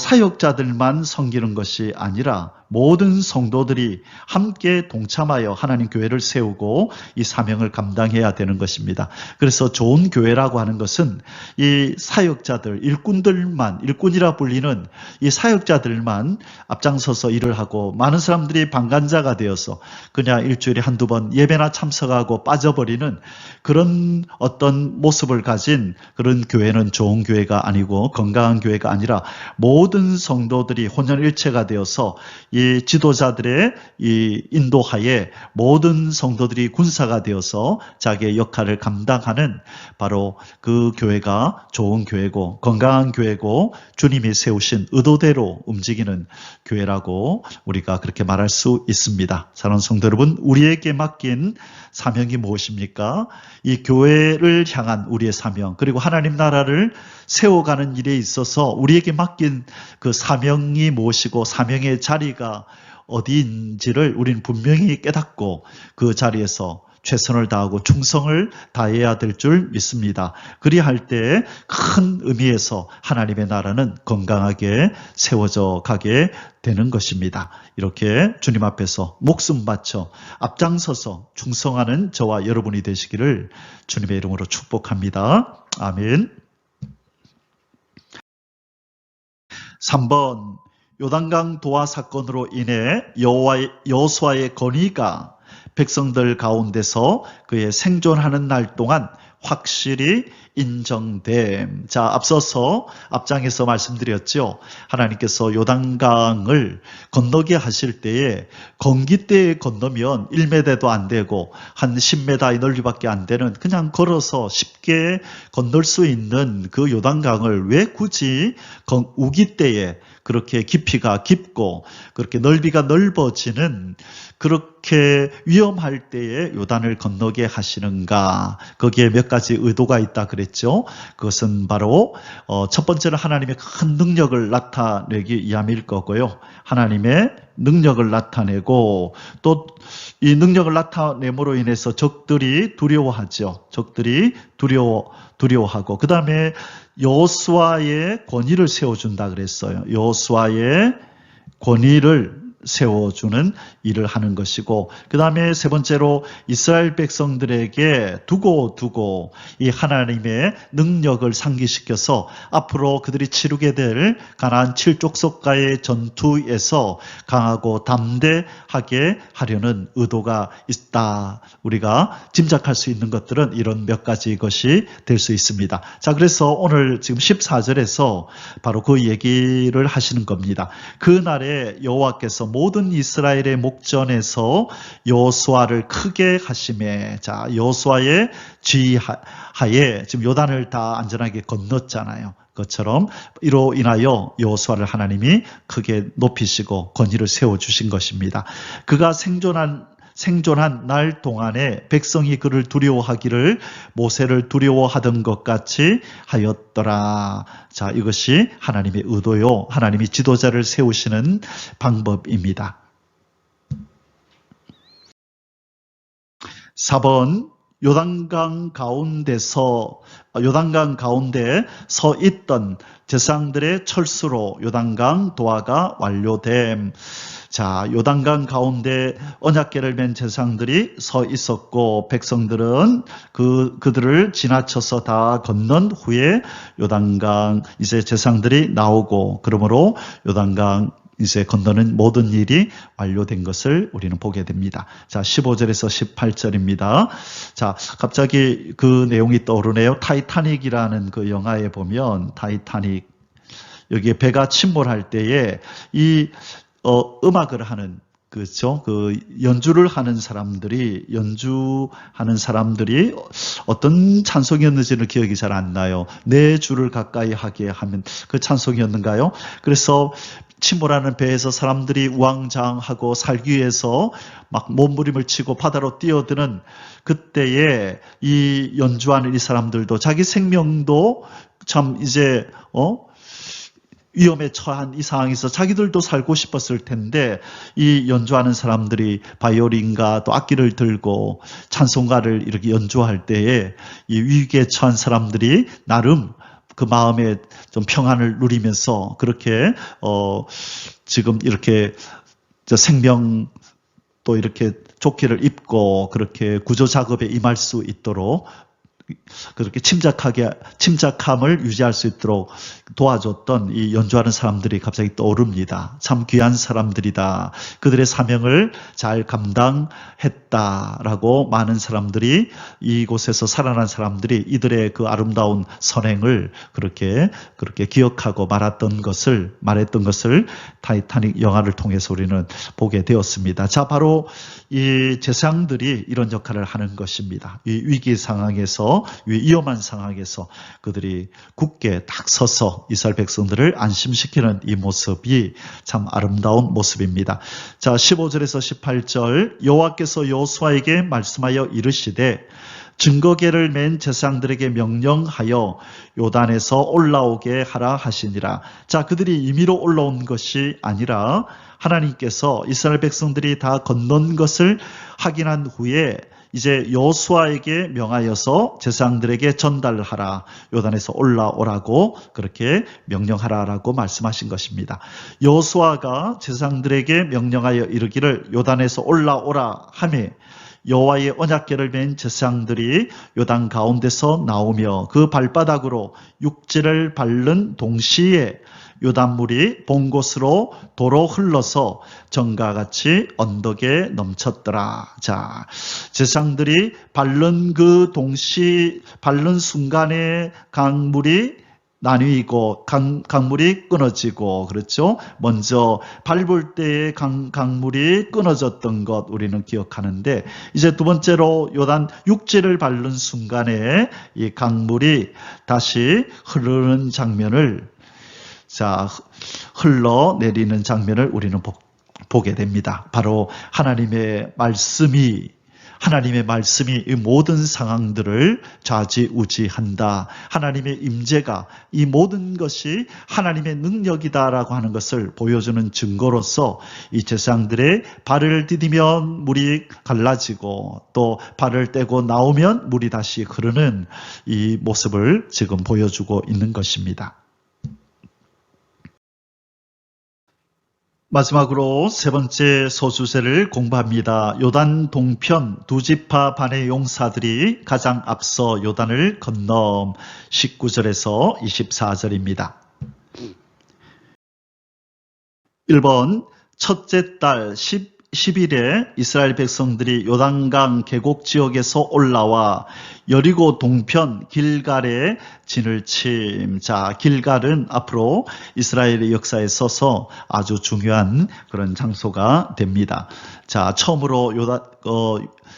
사역자들만 섬기는 것이 아니라 모든 성도들이 함께 동참하여 하나님 교회를 세우고 이 사명을 감당해야 되는 것입니다. 그래서 좋은 교회라고 하는 것은 이 사역자들, 일꾼이라 불리는 이 사역자들만 앞장서서 일을 하고 많은 사람들이 방관자가 되어서 그냥 일주일에 한두 번 예배나 참석하고 빠져버리는 그런 어떤 모습을 가진 그런 교회는 좋은 교회가 아니고 건강한 교회가 아니라 모든 성도들이 혼연일체가 되어서 이 지도자들의 이 인도하에 모든 성도들이 군사가 되어서 자기의 역할을 감당하는 바로 그 교회가 좋은 교회고 건강한 교회고 주님이 세우신 의도대로 움직이는 교회라고 우리가 그렇게 말할 수 있습니다. 사랑하는 성도 여러분, 우리에게 맡긴 사명이 무엇입니까? 이 교회를 향한 우리의 사명, 그리고 하나님 나라를 세워가는 일에 있어서 우리에게 맡긴 그 사명이 무엇이고 사명의 자리가 어디인지를 우리는 분명히 깨닫고 그 자리에서 최선을 다하고 충성을 다해야 될 줄 믿습니다. 그리할 때 큰 의미에서 하나님의 나라는 건강하게 세워져 가게 되는 것입니다. 이렇게 주님 앞에서 목숨 바쳐 앞장서서 충성하는 저와 여러분이 되시기를 주님의 이름으로 축복합니다. 아멘. 3번, 요단강 도하 사건으로 인해 여호수아의 권위가 백성들 가운데서 그의 생존하는 날 동안 확실히 인정됨. 자, 앞장에서 말씀드렸죠. 하나님께서 요단강을 건너게 하실 때에 건기대에 건너면 1m도 안 되고 한 10m의 넓이밖에 안 되는 그냥 걸어서 쉽게 건널 수 있는 그 요단강을 왜 굳이 우기대에 그렇게 깊이가 깊고 그렇게 넓이가 넓어지는 그렇게 위험할 때에 요단을 건너게 하시는가? 거기에 몇 가지 의도가 있다 그랬죠. 그것은 바로 첫 번째는 하나님의 큰 능력을 나타내기 위함일 거고요. 하나님의 능력을 나타내고 또 이 능력을 나타냄으로 인해서 적들이 두려워하죠. 적들이 두려워하고 그 다음에 여호수아의 권위를 세워준다 그랬어요. 여호수아의 권위를 세워주는 일을 하는 것이고 그 다음에 세 번째로 이스라엘 백성들에게 두고 이 하나님의 능력을 상기시켜서 앞으로 그들이 치르게 될 가나안 7족속과의 전투에서 강하고 담대하게 하려는 의도가 있다. 우리가 짐작할 수 있는 것들은 이런 몇 가지 것이 될 수 있습니다. 자, 그래서 오늘 지금 14절에서 바로 그 얘기를 하시는 겁니다. 그날에 여호와께서 모든 이스라엘의 목전에서 여호수아를 크게 하심에, 자, 여호수아의 지휘하에 지금 요단을 다 안전하게 건넜잖아요. 그것처럼 이로 인하여 여호수아를 하나님이 크게 높이시고 권위를 세워주신 것입니다. 그가 생존한 날 동안에 백성이 그를 두려워하기를 모세를 두려워하던 것 같이 하였더라. 자, 이것이 하나님의 의도요. 하나님이 지도자를 세우시는 방법입니다. 4번, 요단강 가운데 서 있던 제사장들의 철수로 요단강 도하가 완료됨. 자, 요단강 가운데 언약궤를 맨 제사장들이 서 있었고 백성들은 그들을 지나쳐서 다 건넌 후에 요단강 이제 제사장들이 나오고 그러므로 요단강 이제 건너는 모든 일이 완료된 것을 우리는 보게 됩니다. 자, 15절에서 18절입니다. 자, 갑자기 그 내용이 떠오르네요. 타이타닉이라는 그 영화에 보면 타이타닉 여기에 배가 침몰할 때에 이 음악을 하는 그렇죠. 그 연주하는 사람들이 어떤 찬송이었는지는 기억이 잘 안 나요. 내 주를 가까이 하게 하면 그 찬송이었는가요? 그래서 침몰하는 배에서 사람들이 우왕좌왕하고 살기 위해서 막 몸부림을 치고 바다로 뛰어드는 그때에 이 연주하는 이 사람들도 자기 생명도 참 이제 위험에 처한 이 상황에서 자기들도 살고 싶었을 텐데 이 연주하는 사람들이 바이올린과 또 악기를 들고 찬송가를 이렇게 연주할 때에 이 위기에 처한 사람들이 나름 그 마음에 좀 평안을 누리면서 그렇게 지금 이렇게 생명 또 이렇게 조끼를 입고 그렇게 구조 작업에 임할 수 있도록 그렇게 침착함을 유지할 수 있도록 도와줬던 이 연주하는 사람들이 갑자기 떠오릅니다. 참 귀한 사람들이다. 그들의 사명을 잘 감당했다라고 많은 사람들이 이곳에서 살아난 사람들이 이들의 그 아름다운 선행을 그렇게 기억하고 말했던 것을 타이타닉 영화를 통해서 우리는 보게 되었습니다. 자, 바로 이 제사장들이 이런 역할을 하는 것입니다. 이 위기 상황에서 위험한 상황에서 그들이 굳게 딱 서서 이스라엘 백성들을 안심시키는 이 모습이 참 아름다운 모습입니다. 자, 15절에서 18절 여호와께서 여호수아에게 말씀하여 이르시되 증거궤를 맨 제사장들에게 명령하여 요단에서 올라오게 하라 하시니라. 자, 그들이 임의로 올라온 것이 아니라 하나님께서 이스라엘 백성들이 다 건넌 것을 확인한 후에 이제 여호수아에게 명하여서 제사장들에게 전달하라. 요단에서 올라오라고 그렇게 명령하라라고 말씀하신 것입니다. 여호수아가 제사장들에게 명령하여 이르기를 요단에서 올라오라 하매 여호와의 언약궤를 맨 제사장들이 요단 가운데서 나오며 그 발바닥으로 육지를 밟는 동시에 요단물이 본 곳으로 도로 흘러서 정과 같이 언덕에 넘쳤더라. 자, 제사장들이 밟는 순간에 강물이 나뉘고 강물이 끊어지고 그렇죠. 먼저 밟을 때에 강물이 끊어졌던 것 우리는 기억하는데 이제 두 번째로 요단 육지를 밟는 순간에 이 강물이 다시 흐르는 장면을 흘러내리는 장면을 우리는 보게 됩니다. 바로 하나님의 말씀이 이 모든 상황들을 좌지우지한다. 하나님의 임재가 이 모든 것이 하나님의 능력이다라고 하는 것을 보여주는 증거로서 이 제사장들의 발을 디디면 물이 갈라지고 또 발을 떼고 나오면 물이 다시 흐르는 이 모습을 지금 보여주고 있는 것입니다. 마지막으로 세 번째 소수세를 공부합니다. 요단 동편 두 지파 반의 용사들이 가장 앞서 요단을 건넘 19절에서 24절입니다. 1번 첫째 달 10일에 이스라엘 백성들이 요단강 계곡 지역에서 올라와 여리고 동편 길갈에 진을 침. 자, 길갈은 앞으로 이스라엘의 역사에 있어서 아주 중요한 그런 장소가 됩니다. 자, 처음으로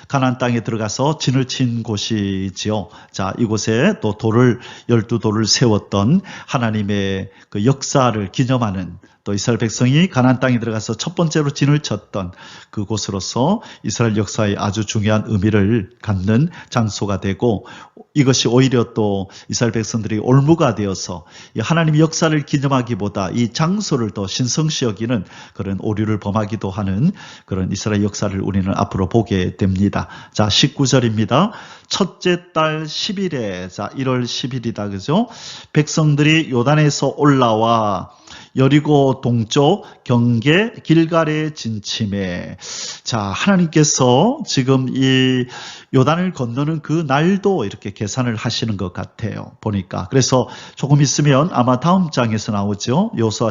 가나안 땅에 들어가서 진을 친 곳이지요. 자, 이곳에 또 12돌을 세웠던 하나님의 그 역사를 기념하는 또 이스라엘 백성이 가나안 땅에 들어가서 첫 번째로 진을 쳤던 그곳으로서 이스라엘 역사에 아주 중요한 의미를 갖는 장소가 되고 이것이 오히려 또 이스라엘 백성들이 올무가 되어서 하나님의 역사를 기념하기보다 이 장소를 더 신성시 여기는 그런 오류를 범하기도 하는 그런 이스라엘 역사를 우리는 앞으로 보게 됩니다. 자, 19절입니다. 첫째 달 10일에, 자, 1월 10일이다. 그죠? 백성들이 요단에서 올라와 여리고 동쪽 경계 길갈에 진침해. 자, 하나님께서 지금 이 요단을 건너는 그 날도 이렇게 계산을 하시는 것 같아요. 보니까. 그래서 조금 있으면 아마 다음 장에서 나오죠. 요수아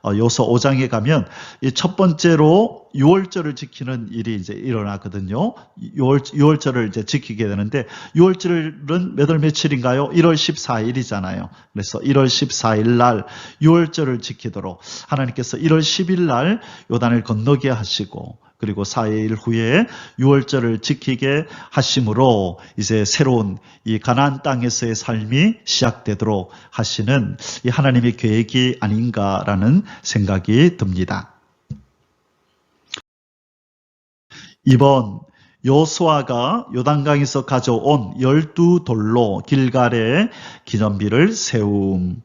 5장에 가면 이 첫 번째로 유월절을 지키는 일이 이제 일어나거든요. 유월절을 이제 지키게 되는데, 유월절은 몇 월 며칠인가요? 1월 14일이잖아요. 그래서 1월 14일 날 유월절을 지키도록 하나님께서 1월 10일 날 요단을 건너게 하시고, 그리고 4일 후에 유월절을 지키게 하심으로 이제 새로운 이 가나안 땅에서의 삶이 시작되도록 하시는 이 하나님의 계획이 아닌가라는 생각이 듭니다. 이번 여호수아가 요단강에서 가져온 12돌로 길갈에 기념비를 세움.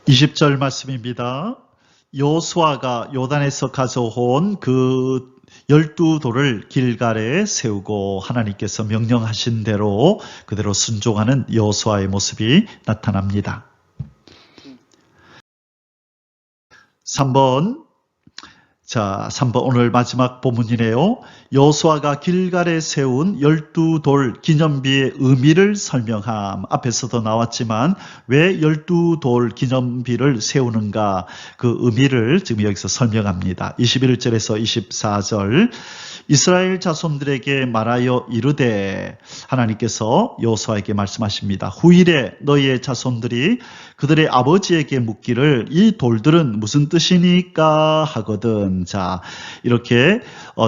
20절 말씀입니다. 여호수아가 요단에서 가져온 그 12돌을 길갈에 세우고 하나님께서 명령하신 대로 그대로 순종하는 여호수아의 모습이 나타납니다. 3번 오늘 마지막 본문이네요. 여호수아가 길갈에 세운 12돌 기념비의 의미를 설명함. 앞에서도 나왔지만 왜 12돌 기념비를 세우는가, 그 의미를 지금 여기서 설명합니다. 21절에서 24절, 이스라엘 자손들에게 말하여 이르되, 하나님께서 여호수아에게 말씀하십니다. 후일에 너희의 자손들이 그들의 아버지에게 묻기를 이 돌들은 무슨 뜻이니까 하거든. 자, 이렇게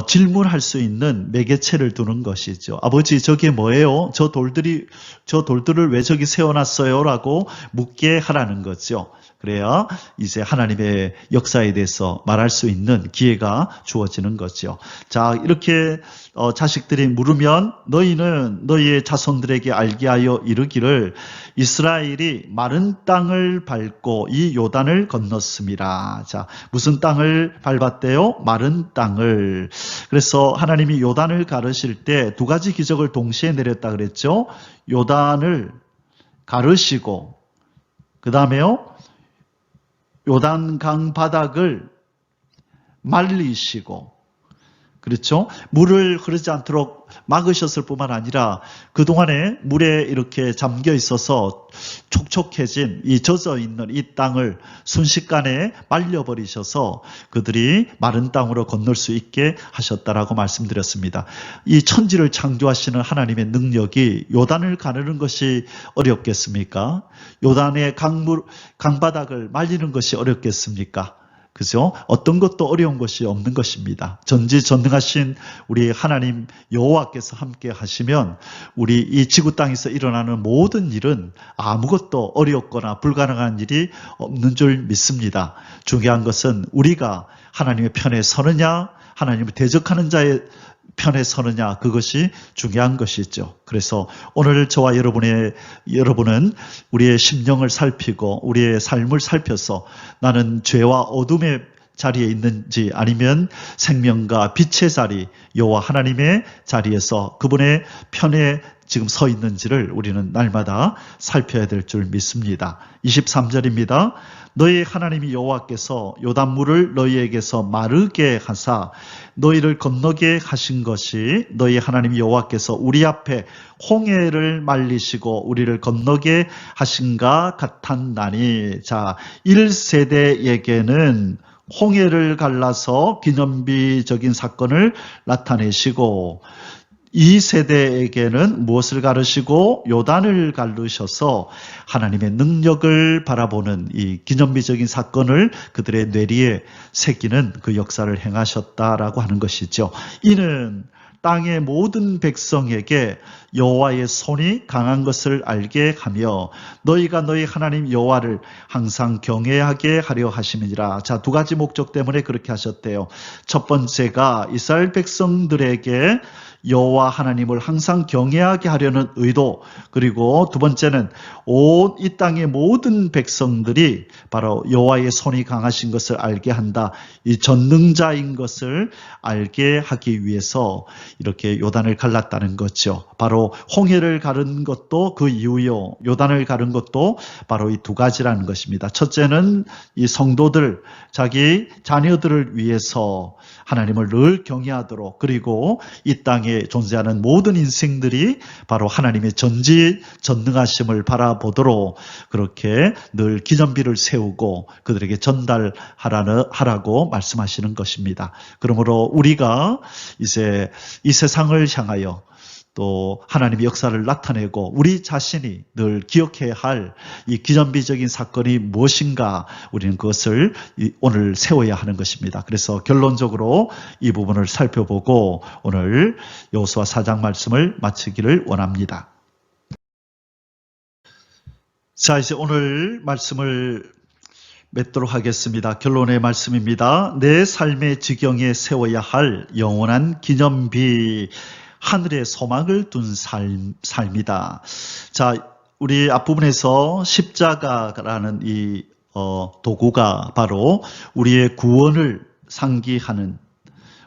질문할 수 있는 매개체를 두는 것이죠. 아버지, 저게 뭐예요? 저 돌들을 왜 저기 세워놨어요? 라고 묻게 하라는 거죠. 그래야 이제 하나님의 역사에 대해서 말할 수 있는 기회가 주어지는 거죠. 자, 이렇게 자식들이 물으면 너희는 너희의 자손들에게 알게 하여 이르기를 이스라엘이 마른 땅을 밟고 이 요단을 건넜습니다. 자, 무슨 땅을 밟았대요? 마른 땅을. 그래서 하나님이 요단을 가르실 때 두 가지 기적을 동시에 내렸다 그랬죠. 요단을 가르시고, 그 다음에요, 요단강 바닥을 말리시고, 그렇죠? 물을 흐르지 않도록 막으셨을 뿐만 아니라 그동안에 물에 이렇게 잠겨 있어서 촉촉해진 이 젖어 있는 이 땅을 순식간에 말려버리셔서 그들이 마른 땅으로 건널 수 있게 하셨다라고 말씀드렸습니다. 이 천지를 창조하시는 하나님의 능력이 요단을 가르는 것이 어렵겠습니까? 요단의 강바닥을 말리는 것이 어렵겠습니까? 그죠? 어떤 것도 어려운 것이 없는 것입니다. 전지전능하신 우리 하나님 여호와께서 함께 하시면 우리 이 지구 땅에서 일어나는 모든 일은 아무것도 어렵거나 불가능한 일이 없는 줄 믿습니다. 중요한 것은 우리가 하나님의 편에 서느냐, 하나님을 대적하는 자의 편에 서느냐, 그것이 중요한 것이죠. 그래서 오늘 저와 여러분은 우리의 심령을 살피고 우리의 삶을 살펴서 나는 죄와 어둠의 자리에 있는지 아니면 생명과 빛의 자리, 여호와 하나님의 자리에서 그분의 편에 지금 서 있는지를 우리는 날마다 살펴야 될 줄 믿습니다. 23절입니다. 너희 하나님이 여호와께서 요단물을 너희에게서 마르게 하사 너희를 건너게 하신 것이 너희 하나님 여호와께서 우리 앞에 홍해를 말리시고 우리를 건너게 하신가 같았나니. 자, 1세대에게는 홍해를 갈라서 기념비적인 사건을 나타내시고 2세대에게는 무엇을 가르시고 요단을 가르셔서 하나님의 능력을 바라보는 이 기념비적인 사건을 그들의 뇌리에 새기는 그 역사를 행하셨다라고 하는 것이죠. 이는 땅의 모든 백성에게 여호와의 손이 강한 것을 알게 하며 너희가 너희 하나님 여호와를 항상 경외하게 하려 하심이니라. 자, 두 가지 목적 때문에 그렇게 하셨대요. 첫 번째가 이스라엘 백성들에게 여호와 하나님을 항상 경외하게 하려는 의도, 그리고 두 번째는 온 이 땅의 모든 백성들이 바로 여호와의 손이 강하신 것을 알게 한다. 이 전능자인 것을 알게 하기 위해서 이렇게 요단을 갈랐다는 거죠. 바로 홍해를 가른 것도 그 이유요. 요단을 가른 것도 바로 이 두 가지라는 것입니다. 첫째는 이 성도들, 자기 자녀들을 위해서 하나님을 늘 경외하도록, 그리고 이 땅에 존재하는 모든 인생들이 바로 하나님의 전지전능하심을 바라보도록 그렇게 늘 기념비를 세우고 그들에게 전달하라고 말씀하시는 것입니다. 그러므로 우리가 이제 이 세상을 향하여 또 하나님의 역사를 나타내고 우리 자신이 늘 기억해야 할 이 기념비적인 사건이 무엇인가, 우리는 그것을 오늘 세워야 하는 것입니다. 그래서 결론적으로 이 부분을 살펴보고 오늘 여호수아 4장 말씀을 마치기를 원합니다. 자, 이제 오늘 말씀을 맺도록 하겠습니다. 결론의 말씀입니다. 내 삶의 지경에 세워야 할 영원한 기념비, 하늘의 소망을 둔 삶이다. 자, 우리 앞부분에서 십자가라는 이 도구가 바로 우리의 구원을 상기하는,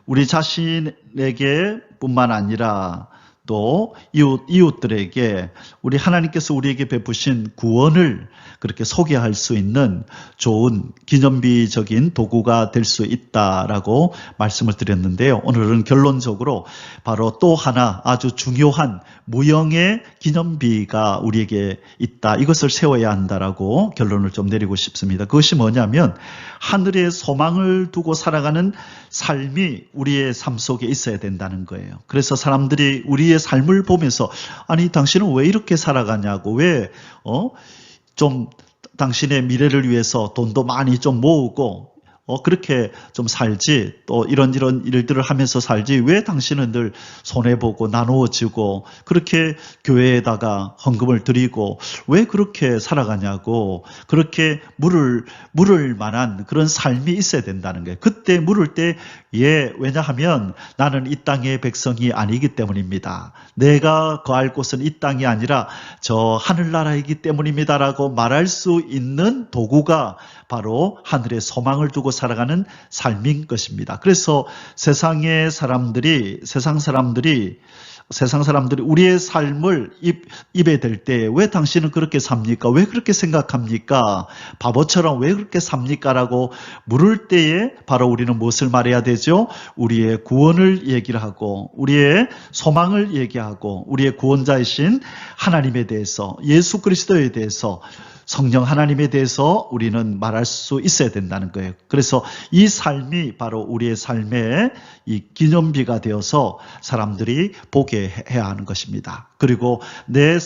우리 자신에게 뿐만 아니라 또 이웃들에게 우리 하나님께서 우리에게 베푸신 구원을 그렇게 소개할 수 있는 좋은 기념비적인 도구가 될 수 있다라고 말씀을 드렸는데요. 오늘은 결론적으로 바로 또 하나 아주 중요한 무형의 기념비가 우리에게 있다. 이것을 세워야 한다라고 결론을 좀 내리고 싶습니다. 그것이 뭐냐면 하늘의 소망을 두고 살아가는 삶이 우리의 삶 속에 있어야 된다는 거예요. 그래서 사람들이 우리의 삶을 보면서 아니 당신은 왜 이렇게 살아가냐고, 왜 좀 당신의 미래를 위해서 돈도 많이 좀 모으고 그렇게 좀 살지, 또 이런 일들을 하면서 살지, 왜 당신은 늘 손해보고 나누어지고 그렇게 교회에다가 헌금을 드리고 왜 그렇게 살아가냐고, 그렇게 물을 만한 그런 삶이 있어야 된다는 거예요. 그때 물을 때 왜냐하면 나는 이 땅의 백성이 아니기 때문입니다. 내가 거할 곳은 이 땅이 아니라 저 하늘나라이기 때문입니다라고 말할 수 있는 도구가 바로 하늘의 소망을 두고 살아가는 삶인 것입니다. 그래서 세상 사람들이 우리의 삶을 입에 댈 때 왜 당신은 그렇게 삽니까? 왜 그렇게 생각합니까? 바보처럼 왜 그렇게 삽니까? 라고 물을 때에 바로 우리는 무엇을 말해야 되죠? 우리의 구원을 얘기를 하고 우리의 소망을 얘기하고 우리의 구원자이신 하나님에 대해서, 예수 그리스도에 대해서, 성령 하나님에 대해서 우리는 말할 수 있어야 된다는 거예요. 그래서 이 삶이 바로 우리의 삶의 이 기념비가 되어서 사람들이 보게 해야 하는 것입니다. 그리고 내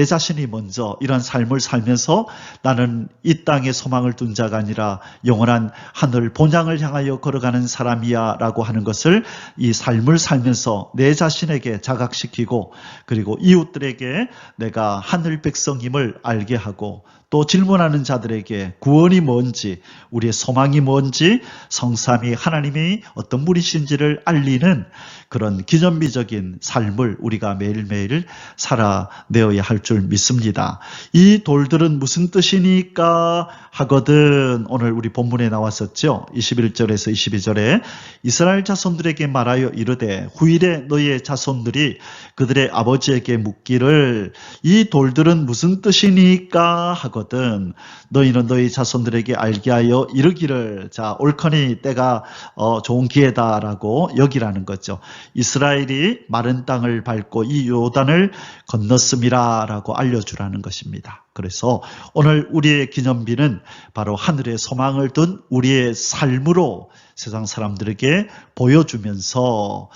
자신이 먼저 이런 삶을 살면서 나는 이 땅에 소망을 둔 자가 아니라 영원한 하늘 본향을 향하여 걸어가는 사람이야 라고 하는 것을 이 삶을 살면서 내 자신에게 자각시키고, 그리고 이웃들에게 내가 하늘 백성임을 알게 하고, 또 질문하는 자들에게 구원이 뭔지, 우리의 소망이 뭔지, 성삼위 하나님이 어떤 분이신지를 알리는 그런 기념비적인 삶을 우리가 매일매일 살아내어야 할 줄 믿습니다. 이 돌들은 무슨 뜻이니까 하거든 오늘 우리 본문에 나왔었죠. 21절에서 22절에 이스라엘 자손들에게 말하여 이르되 후일에 너희의 자손들이 그들의 아버지에게 묻기를 이 돌들은 무슨 뜻이니까 하거든 너희는 너희 자손들에게 알게 하여 이르기를, 자 옳거니 때가 좋은 기회다라고 여기라는 거죠. 이스라엘이 마른 땅을 밟고 이 요단을 건넜음이라 라고 알려주라는 것입니다. 그래서 오늘 우리의 기념비는 바로 하늘의 소망을 둔 우리의 삶으로 세상 사람들에게 보여주면서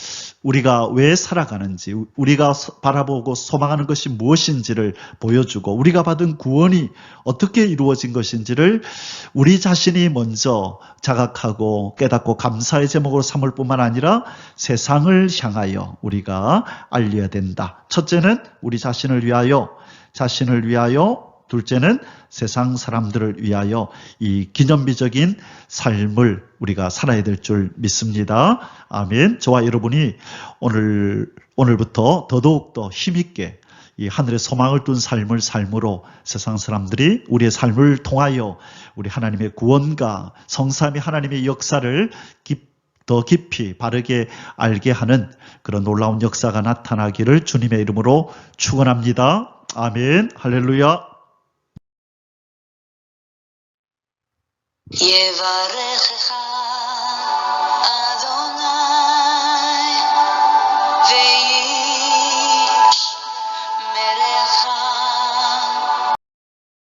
우리가 왜 살아가는지, 우리가 바라보고 소망하는 것이 무엇인지를 보여주고 우리가 받은 구원이 어떻게 이루어진 것인지를 우리 자신이 먼저 자각하고 깨닫고 감사의 제목으로 삼을 뿐만 아니라 세상을 향하여 우리가 알려야 된다. 첫째는 우리 자신을 위하여 둘째는 세상 사람들을 위하여 이 기념비적인 삶을 우리가 살아야 될 줄 믿습니다. 아멘. 저와 여러분이 오늘부터 더더욱 더 힘있게 이 하늘의 소망을 둔 삶을 삶으로 세상 사람들이 우리의 삶을 통하여 우리 하나님의 구원과 성삼위 하나님의 역사를 더 깊이 바르게 알게 하는 그런 놀라운 역사가 나타나기를 주님의 이름으로 축원합니다. 아멘. 할렐루야. יברכך